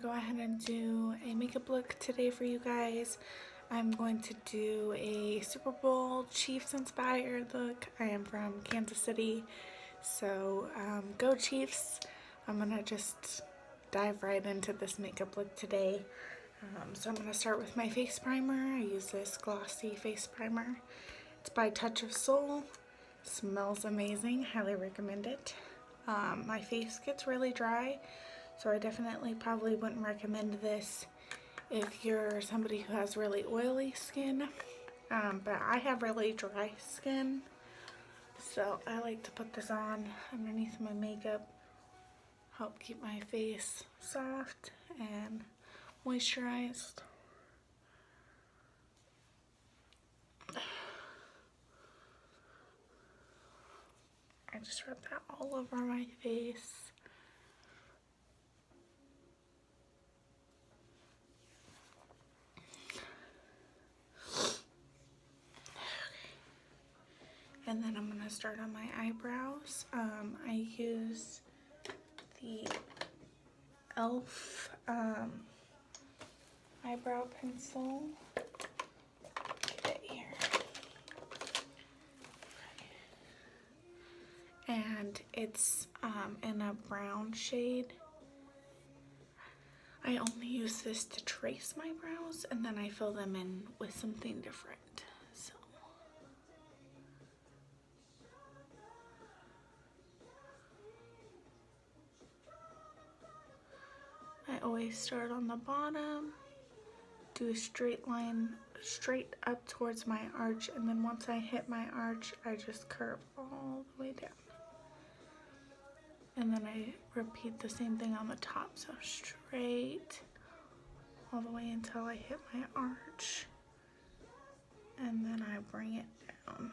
go ahead and do a makeup look today for you guys. I'm going to do a Super Bowl Chiefs inspired look. I am from Kansas City, so go Chiefs. I'm gonna just dive right into this makeup look today. So I'm gonna start with my face primer. I use this glossy face primer. It's by Touch of Soul. Smells amazing, highly recommend it. My face gets really dry, so I definitely probably wouldn't recommend this if you're somebody who has really oily skin. But I have really dry skin, so I like to put this on underneath my makeup, help keep my face soft and moisturized. I just rub that all over my face. And then I'm going to start on my eyebrows. I use the LIV eyebrow pencil. Get it here. And it's in a brown shade. I only use this to trace my brows, and then I fill them in with something different. So I always start on the bottom, do a straight line straight up towards my arch, and then once I hit my arch, I just curve all the way down. And then I repeat the same thing on the top, so straight all the way until I hit my arch, and then I bring it down.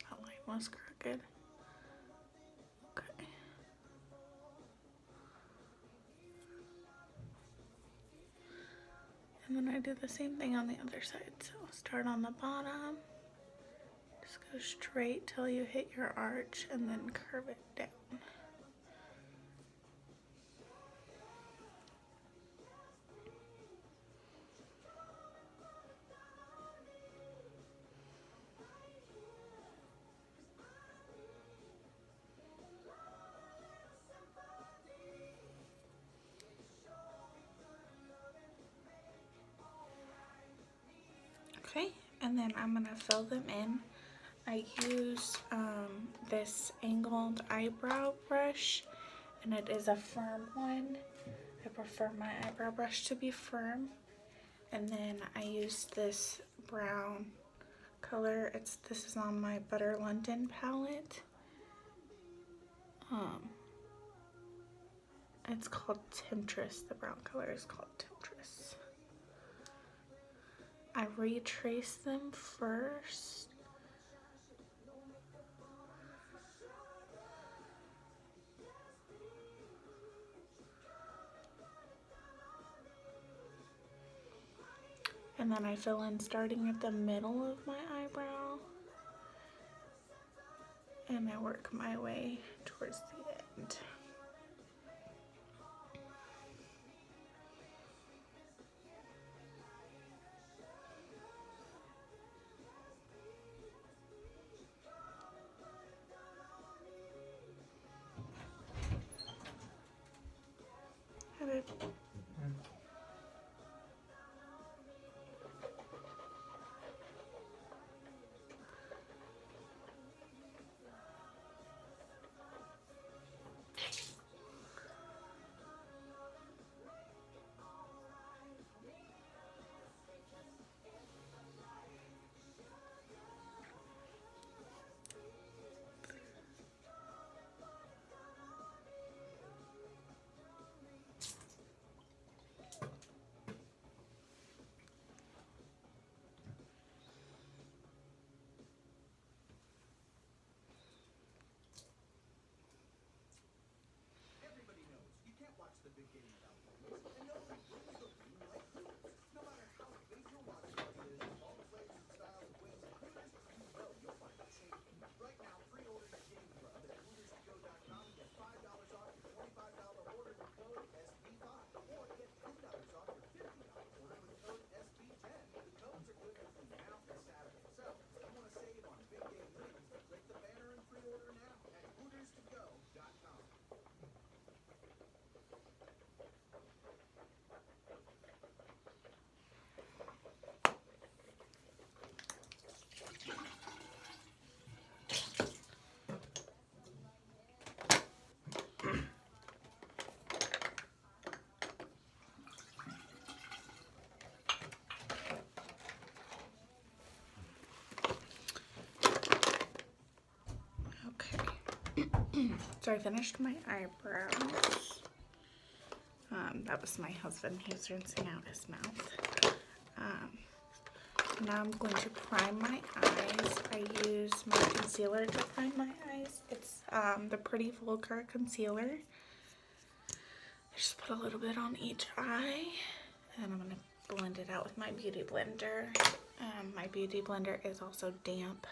That line was crooked. Okay. And then I do the same thing on the other side. So start on the bottom, just go straight till you hit your arch, and then curve it down. Okay, and then I'm gonna fill them in. I use this angled eyebrow brush, and it is a firm one. I prefer my eyebrow brush to be firm. And then I use this brown color. This is on my Butter London palette. It's called Temptress. The brown color is called Temptress. I retrace them first. And then I fill in starting at the middle of my eyebrow. And I work my way towards the end. So I finished my eyebrows. That was my husband. He was rinsing out his mouth. Now I'm going to prime my eyes. I use my concealer to prime my eyes. It's the Pretty Vulgar concealer. I just put a little bit on each eye, and I'm going to blend it out with my beauty blender. My beauty blender is also damp.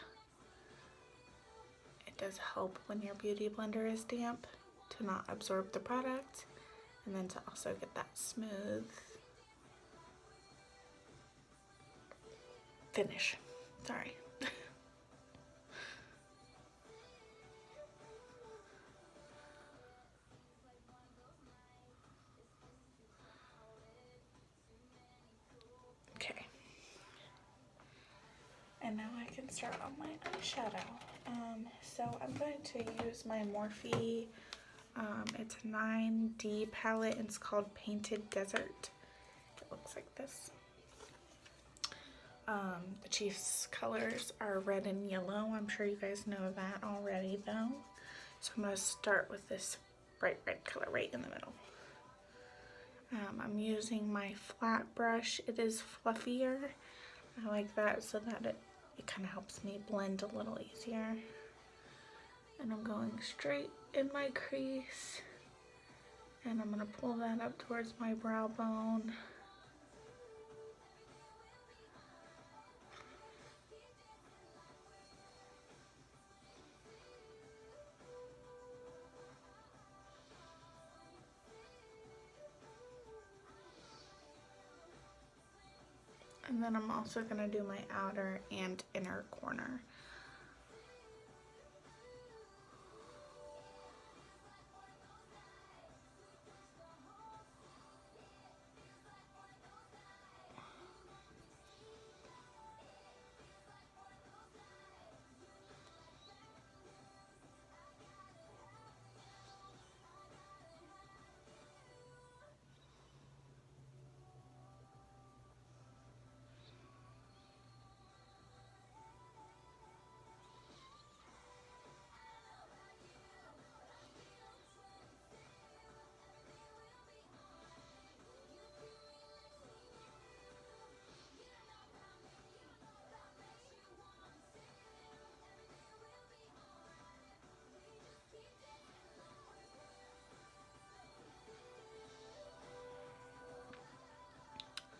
It does help when your beauty blender is damp to not absorb the product, and then to also get that smooth finish. Sorry. Okay. And now I can start on my eyeshadow. So I'm going to use my Morphe. It's a 9D palette, and it's called Painted Desert. It looks like this. The Chief's colors are red and yellow. I'm sure you guys know that already though. So I'm going to start with this bright red color right in the middle. I'm using my flat brush. It is fluffier. I like that so that it kind of helps me blend a little easier. And I'm going straight in my crease. And I'm going to pull that up towards my brow bone. And then I'm also going to do my outer and inner corner.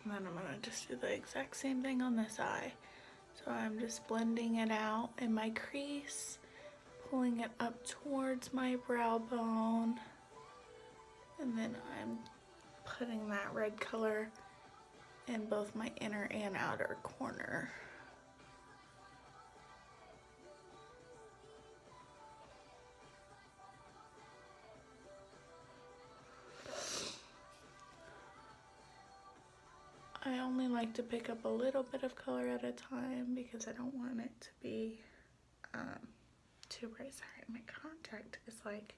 And then I'm going to just do the exact same thing on this eye. So I'm just blending it out in my crease, pulling it up towards my brow bone, and then I'm putting that red color in both my inner and outer corner. I only like to pick up a little bit of color at a time because I don't want it to be too bright. Sorry, my contact is like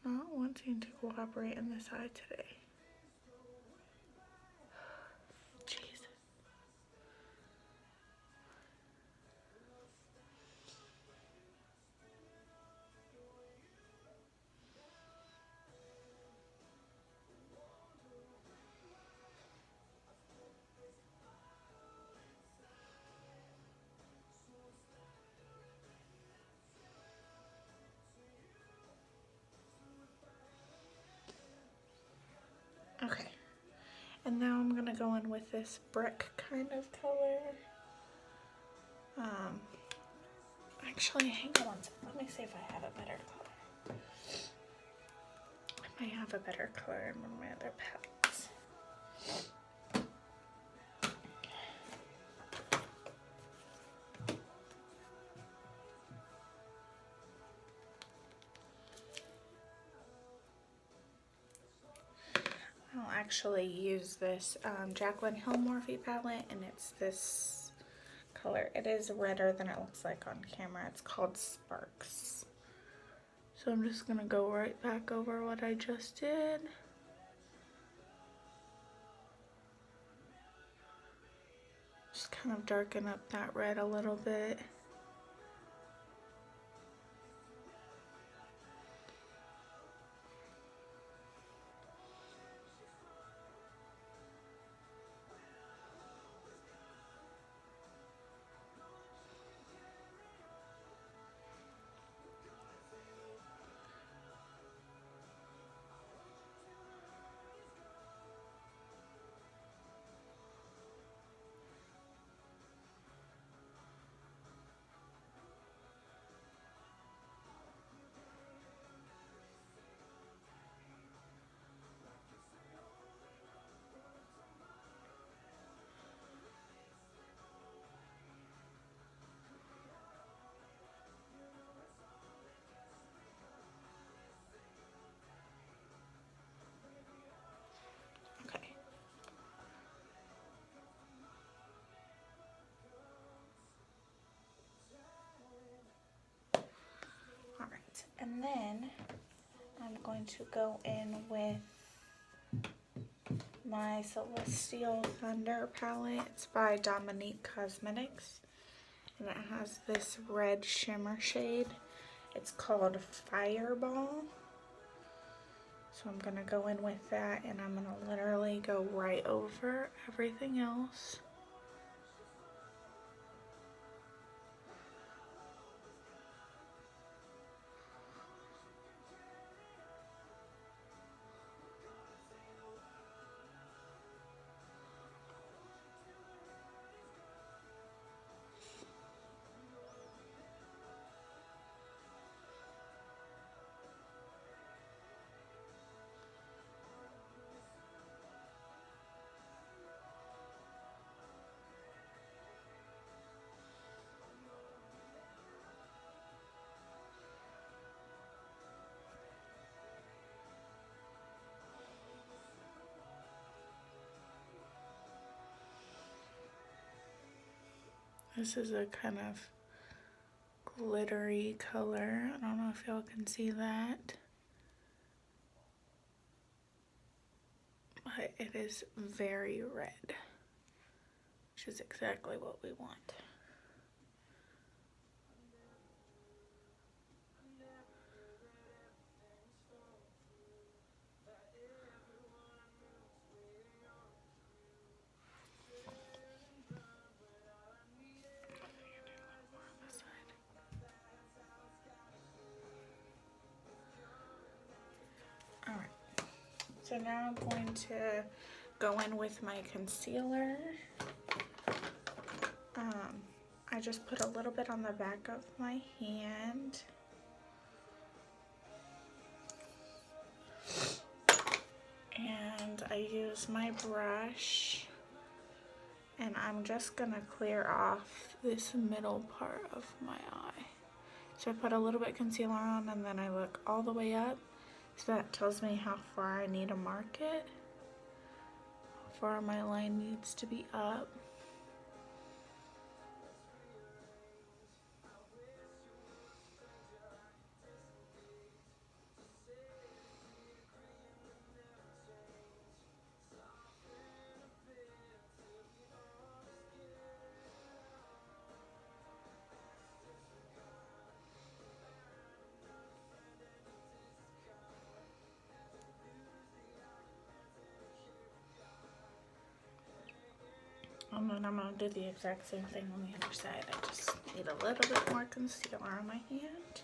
not wanting to cooperate in this eye today. Jeez. Okay, and now I'm gonna go in with this brick kind of color. Actually, hang on. Let me see if I have a better color. I might have a better color in one of my other palettes. I'll actually use this Jaclyn Hill Morphe palette, and it's this color. It is redder than it looks like on camera. It's called Sparks. So I'm just gonna go right back over what I just did. Just kind of darken up that red a little bit. then I'm going to go in with my Celestial Thunder palette. It's by Dominique Cosmetics, and it has this red shimmer shade. It's called Fireball. So I'm going to go in with that, and I'm going to literally go right over everything else. This is a kind of glittery color. I don't know if y'all can see that, but it is very red, which is exactly what we want. Alright, so now I'm going to go in with my concealer. I just put a little bit on the back of my hand. And I use my brush, and I'm just gonna clear off this middle part of my eye. So I put a little bit of concealer on, and then I look all the way up. So that tells me how far I need to mark it, how far my line needs to be up. And then I'm going to do the exact same thing on the other side. I just need a little bit more concealer on my hand.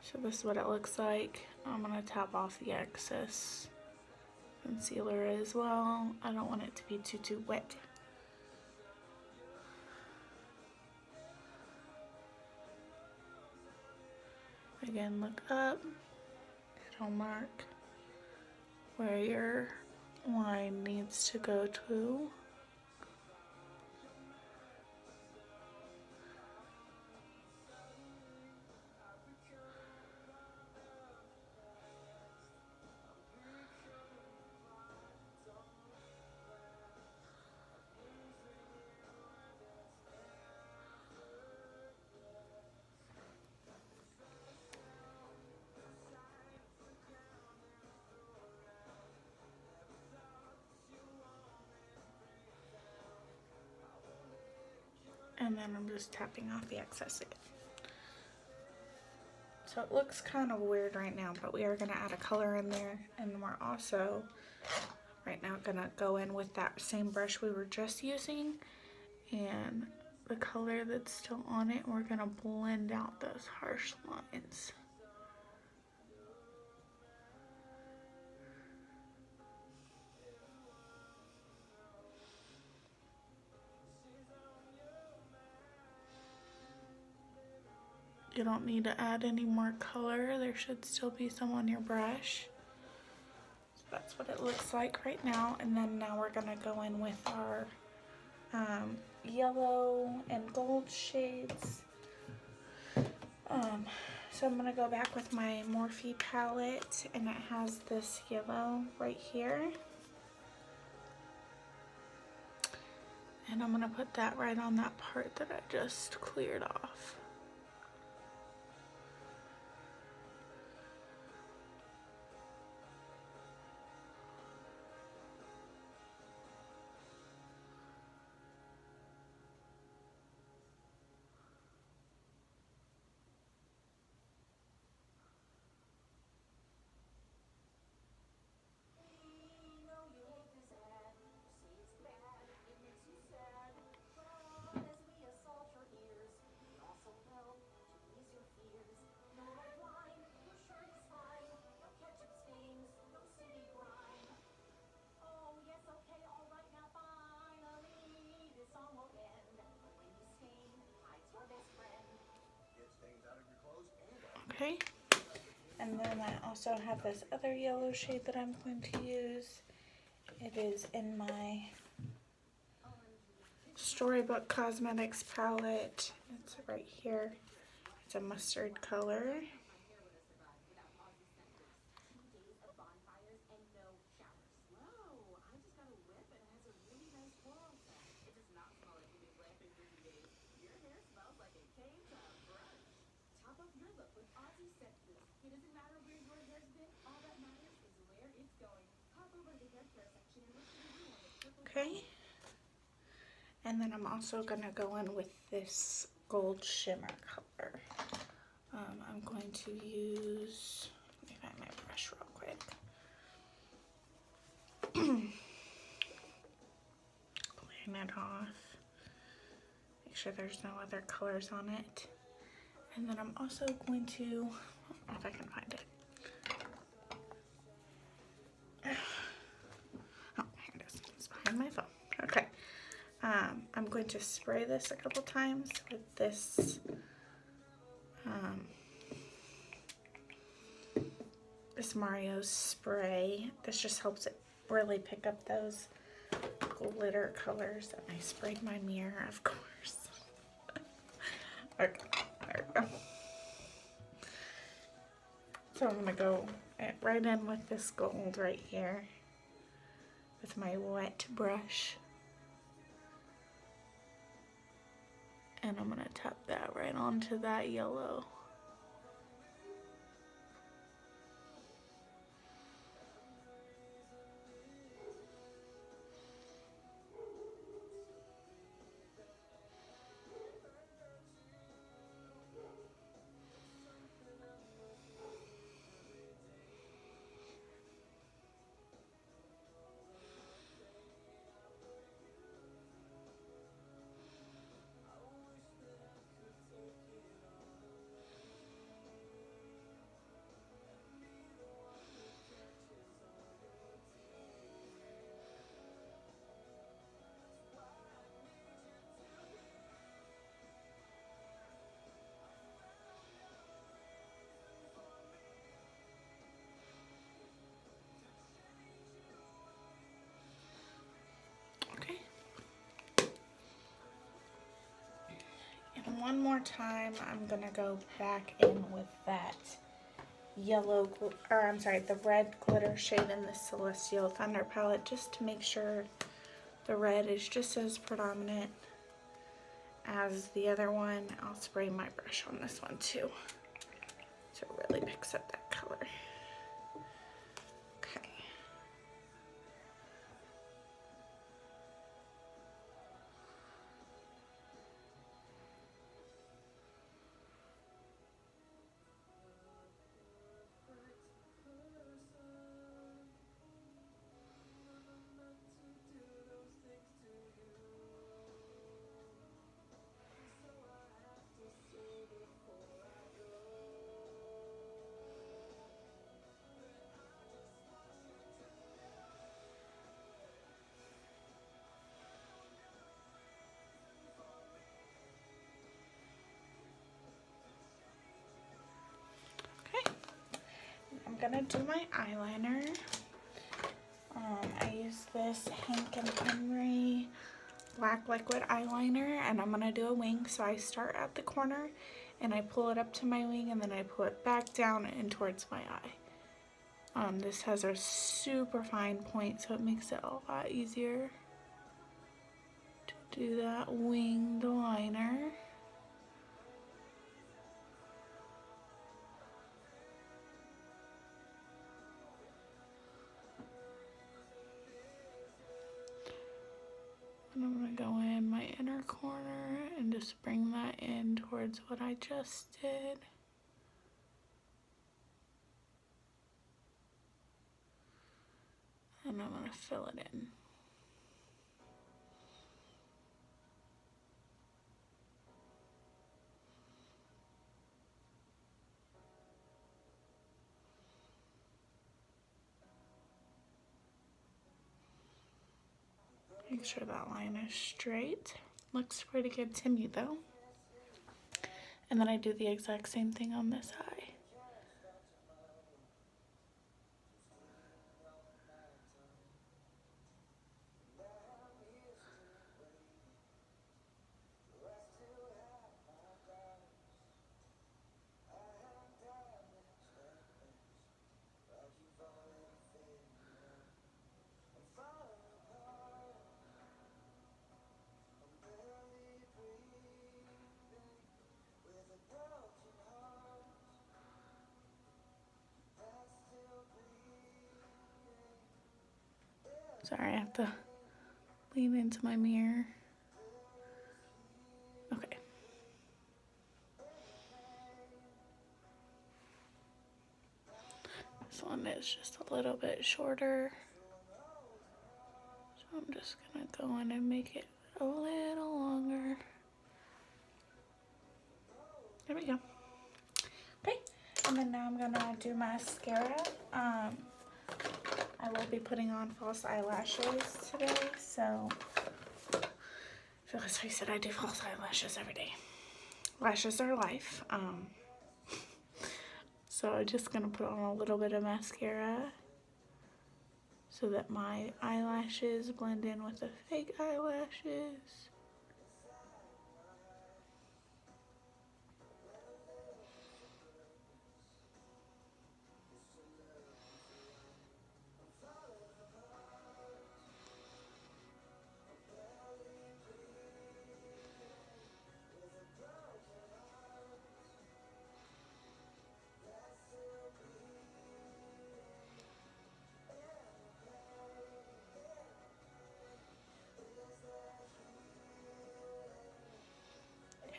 So this is what it looks like. I'm going to tap off the excess concealer as well. I don't want it to be too wet. Again, look up. It'll mark where your line needs to go to. And then I'm just tapping off the excess again. So it looks kind of weird right now, but we are going to add a color in there. And we're also right now going to go in with that same brush we were just using. And the color that's still on it, we're going to blend out those harsh lines. You don't need to add any more color. There should still be some on your brush. So that's what it looks like right now. And then now we're gonna go in with our yellow and gold shades. So I'm gonna go back with my Morphe palette, and it has this yellow right here. And I'm gonna put that right on that part that I just cleared off. Okay, and then I also have this other yellow shade that I'm going to use. It is in my Storybook Cosmetics palette. It's right here. It's a mustard color. Okay, and then I'm also gonna go in with this gold shimmer color. I'm going to use, let me find my brush real quick. Clean it off. Make sure there's no other colors on it. And then I'm also going to, if I can find it. Oh, here it is. It's behind my phone. Okay. I'm going to spray this a couple times with this this Mario spray. This just helps it really pick up those glitter colors. And I sprayed my mirror, of course. Okay, there we go. So I'm gonna go right in with this gold right here with my wet brush. And I'm gonna tap that right onto that yellow. Okay. And one more time, I'm gonna go back in with that yellow, or I'm sorry, the red glitter shade in the Celestial Thunder palette, just to make sure the red is just as predominant as the other one. I'll spray my brush on this one too, so it really picks up that color. Okay. Okay. I'm gonna do my eyeliner. I use this Hank and Henry black liquid eyeliner, and I'm gonna do a wing. So I start at the corner and I pull it up to my wing, and then I pull it back down and towards my eye. This has a super fine point, so it makes it a lot easier to do that winged liner. And I'm going to go in my inner corner and just bring that in towards what I just did. And I'm going to fill it in. Make sure that line is straight. Looks pretty good to me though. And then I do the exact same thing on this eye. Sorry, I have to lean into my mirror. Okay. This one is just a little bit shorter. So I'm just gonna go in and make it a little longer. There we go. Okay, and then now I'm gonna do mascara. I will be putting on false eyelashes today, so let's face it, I do false eyelashes every day. Lashes are life. So I'm just gonna put on a little bit of mascara so that my eyelashes blend in with the fake eyelashes.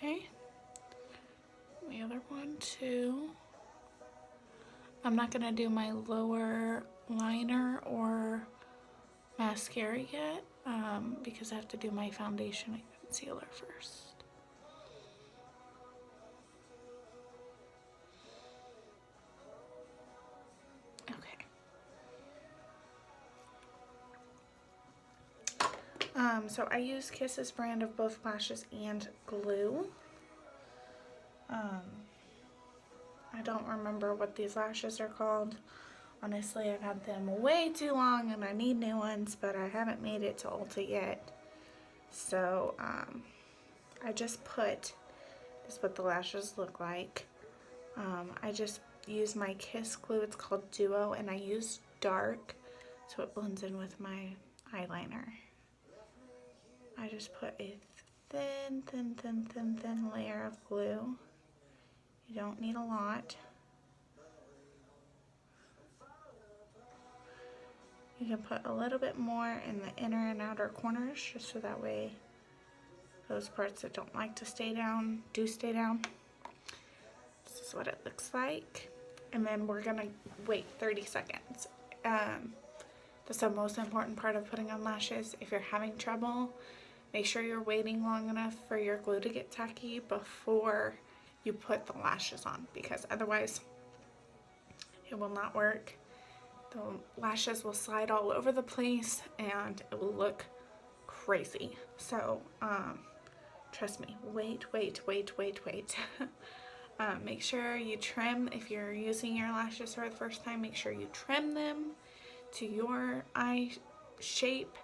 Okay, the other one too. I'm not gonna do my lower liner or mascara yet because I have to do my foundation and concealer first. Okay. So I use Kiss's brand of both lashes and glue. I don't remember what these lashes are called. Honestly, I've had them way too long and I need new ones, but I haven't made it to Ulta yet. So, I just put, this is what the lashes look like. I just use my Kiss glue, it's called Duo, and I use dark so it blends in with my eyeliner. I just put a thin layer of glue. You don't need a lot. You can put a little bit more in the inner and outer corners just so that way those parts that don't like to stay down do stay down. This is what it looks like. And then we're gonna wait 30 seconds. That's the most important part of putting on lashes. If you're having trouble, make sure you're waiting long enough for your glue to get tacky before you put the lashes on, because otherwise it will not work. The lashes will slide all over the place and it will look crazy. So trust me, wait. Make sure you trim. If you're using your lashes for the first time, make sure you trim them to your eye shape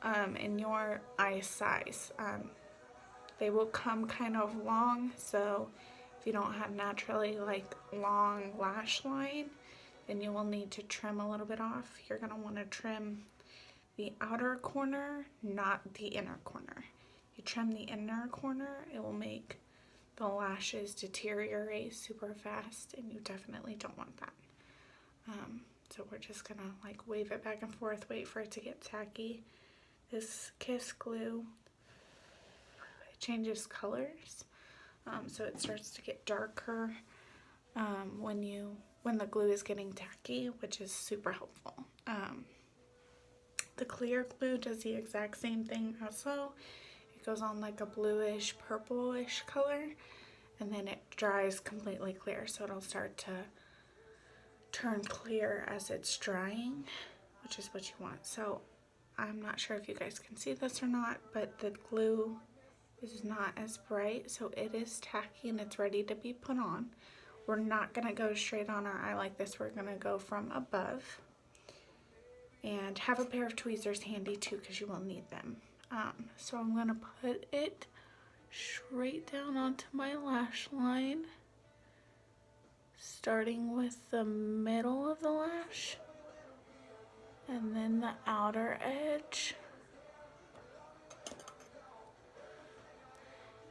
and your eye size. They will come kind of long, so if you don't have naturally like long lash line, then you will need to trim a little bit off. You're gonna want to trim the outer corner, not the inner corner. you trim the inner corner, it will make the lashes deteriorate super fast, and you definitely don't want that. So we're just gonna like wave it back and forth, wait for it to get tacky. This Kiss glue, it changes colors, so it starts to get darker when the glue is getting tacky, which is super helpful. The clear glue does the exact same thing also. It goes on like a bluish, purplish color, and then it dries completely clear, so it'll start to turn clear as it's drying, which is what you want. So I'm not sure if you guys can see this or not, but the glue is not as bright, so it is tacky and it's ready to be put on. We're not gonna go straight on our eye like this. We're gonna go from above, and have a pair of tweezers handy too, because you will need them. So I'm gonna put it straight down onto my lash line, starting with the middle of the lash and then the outer edge.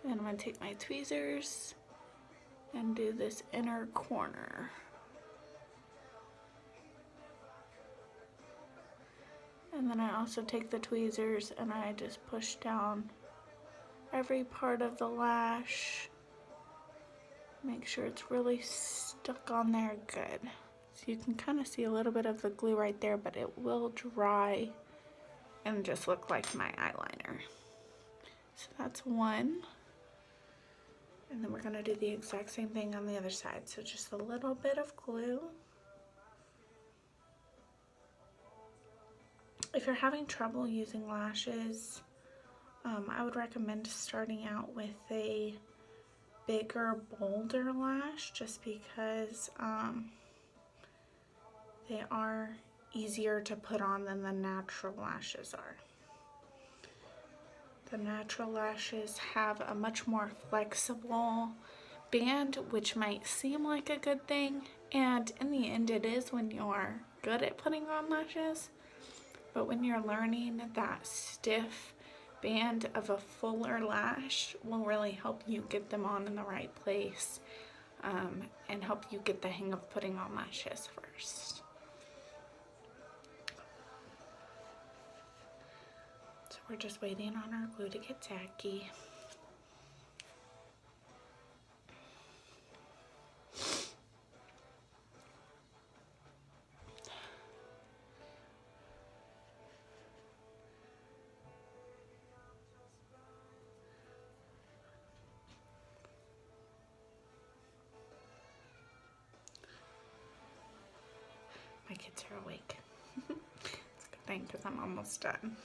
And I'm going to take my tweezers and do this inner corner. And then I also take the tweezers and I just push down every part of the lash. Make sure it's really stuck on there good. So you can kind of see a little bit of the glue right there, but it will dry and just look like my eyeliner. So that's one. And then we're gonna do the exact same thing on the other side. So just a little bit of glue. If you're having trouble using lashes, I would recommend starting out with a bigger, bolder lash, just because they are easier to put on than the natural lashes are. The natural lashes have a much more flexible band, which might seem like a good thing, and in the end it is when you're good at putting on lashes. But when you're learning, that stiff band of a fuller lash will really help you get them on in the right place, and help you get the hang of putting on lashes first. So we're just waiting on our glue to get tacky. My kids are awake. It's a good thing because I'm almost done.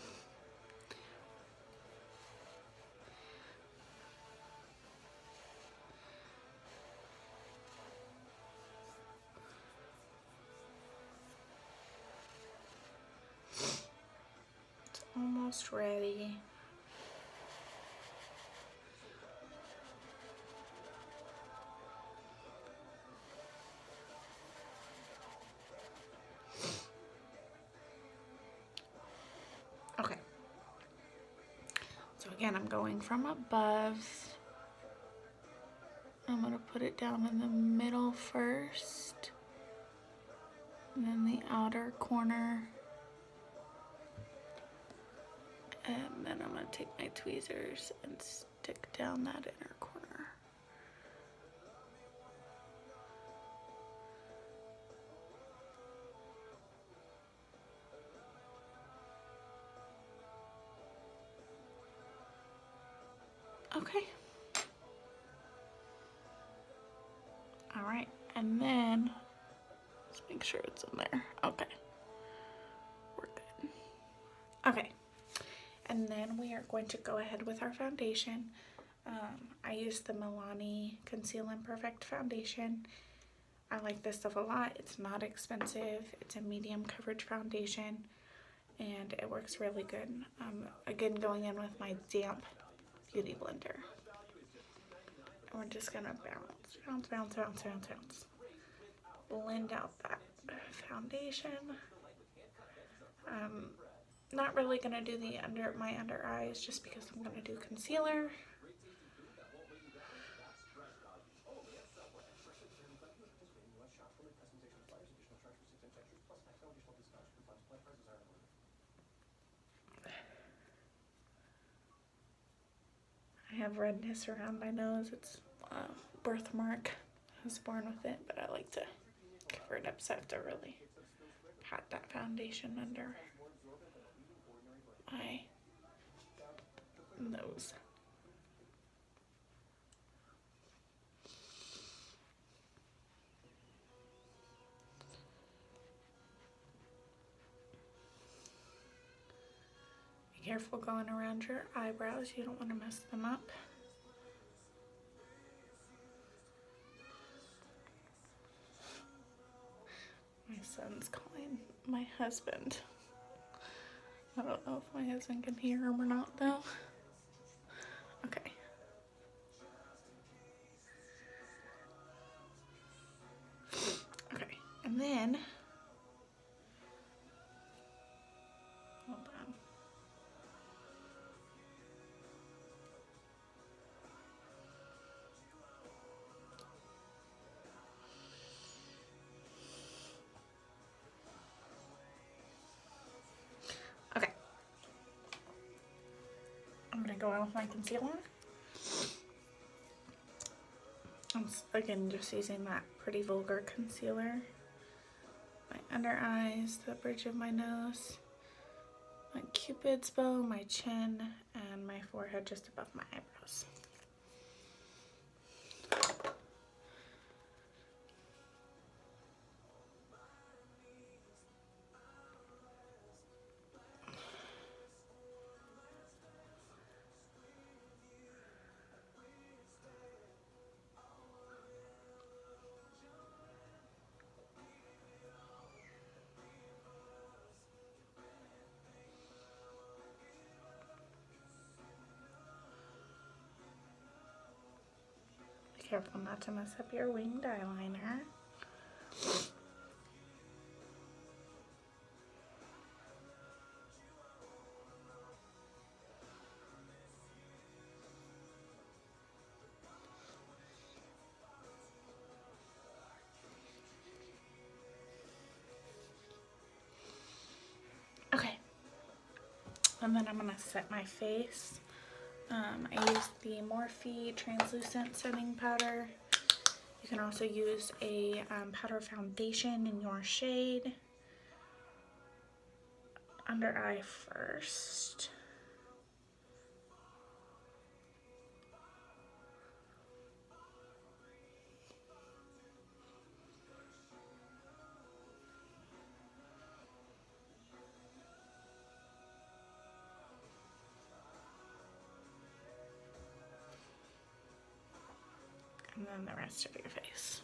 It's almost ready. Okay. So again, I'm going from above. I'm going to put it down in the middle first, and then the outer corner, and then I'm going to take my tweezers and stick down that inner corner. Okay. All right, and then let's make sure it's in there. Okay, we're good. Okay, and then we are going to go ahead with our foundation. I use the Milani Conceal Imperfect foundation. I like this stuff a lot. It's not expensive. It's a medium coverage foundation, and it works really good. Again, going in with my damp beauty blender. And we're just gonna bounce, bounce, bounce, bounce, bounce, bounce. Blend out that foundation. not really going to do my under eyes just because I'm going to do concealer. I have redness around my nose. It's a birthmark. I was born with it, but I like to cover it up so I have to really pat that foundation under my nose. Be careful going around your eyebrows. You don't want to mess them up. My son's calling my husband. I don't know if my husband can hear him or not though. Okay. Okay, and then, hold on. Okay. I'm gonna go in with my concealer. I'm again just using that Pretty Vulgar concealer. My under eyes, the bridge of my nose, my cupid's bow, my chin, and my forehead just above my eyebrows. Be careful not to mess up your winged eyeliner. Okay, and then I'm gonna set my face. I use the Morphe translucent setting powder. You can also use a powder foundation in your shade. Under eye first. And then the rest of your face.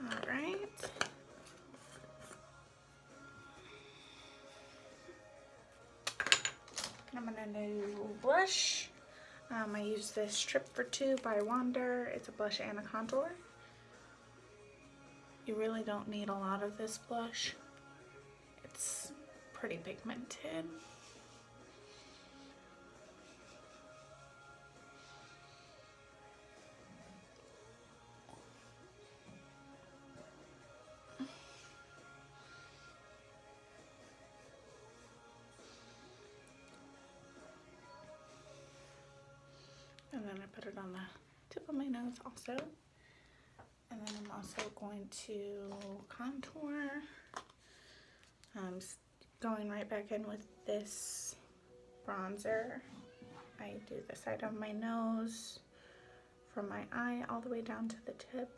All right. I'm gonna do blush. I use this Trip for Two by Wander. It's a blush and a contour. You really don't need a lot of this blush. It's pretty pigmented. And then I put it on the tip of my nose also. And then I'm also going to contour. Going right back in with this bronzer. I do the side of my nose, from my eye all the way down to the tip.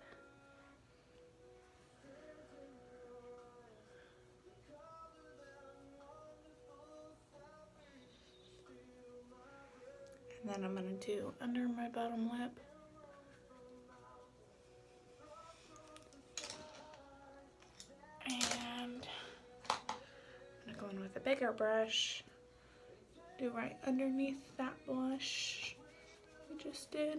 And then I'm going to do under my bottom lip. And I'm going to go in with a bigger brush, do right underneath that blush we just did.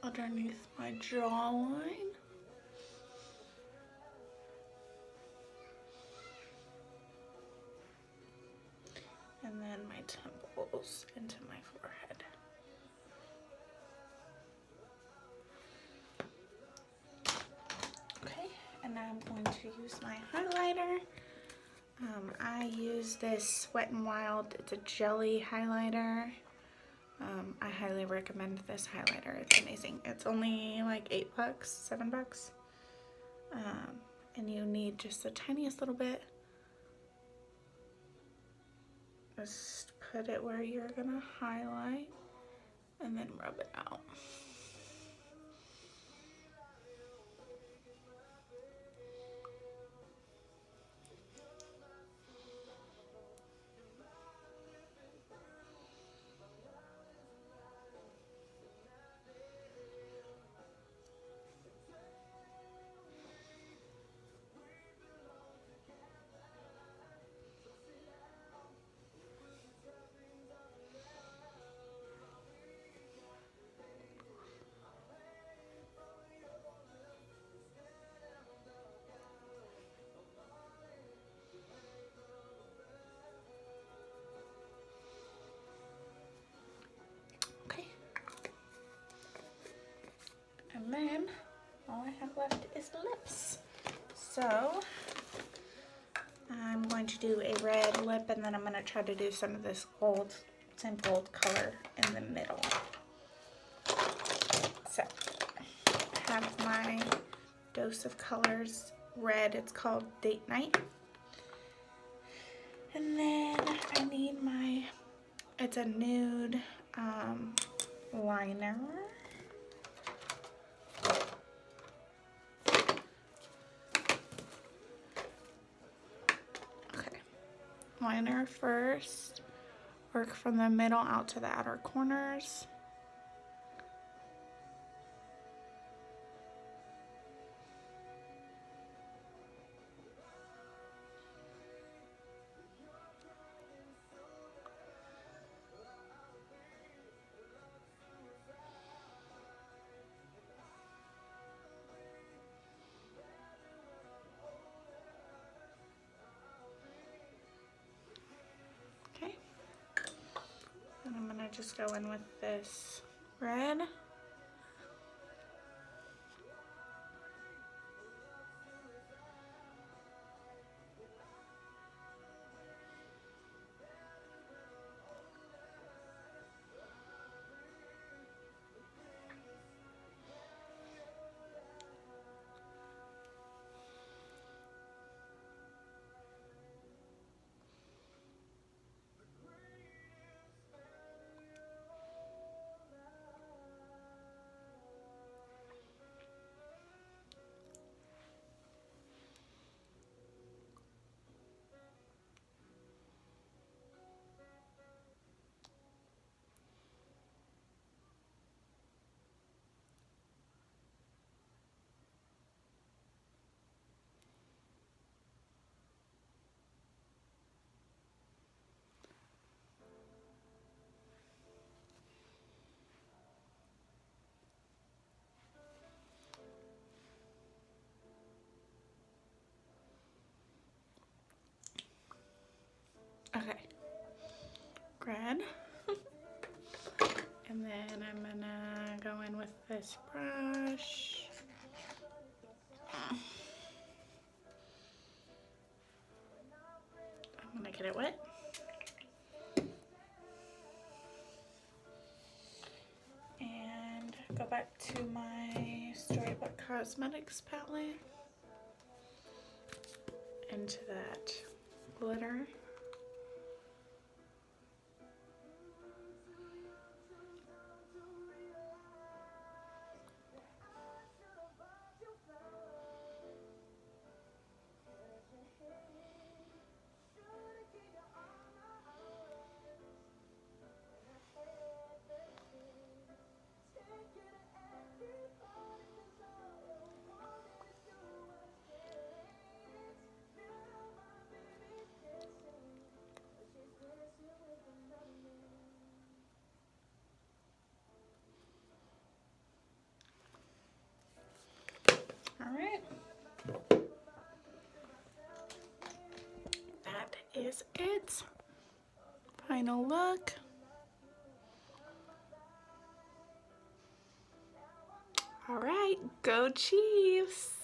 Underneath my jawline. And then my temples into my forehead. Okay, and now I'm going to use my highlighter. I use this Wet n Wild, it's a jelly highlighter. I highly recommend this highlighter, it's amazing. It's only like $8, $7. And you need just the tiniest little bit. Just put it where you're gonna highlight and then rub it out. Okay. And then all I have left is lips. So I'm going to do a red lip, and then I'm going to try to do some of this gold, same gold color in the middle. So I have my dose of colors. Red, it's called Date Night. And then I need my, it's a nude liner. Okay, liner first. Work from the middle out to the outer corners. Okay, and I'm gonna just go in with this red. Okay, red. And then I'm gonna go in with this brush. I'm gonna get it wet. And go back to my Storybook Cosmetics palette. Into that glitter. All right. That is it. Final look. All right, go Chiefs!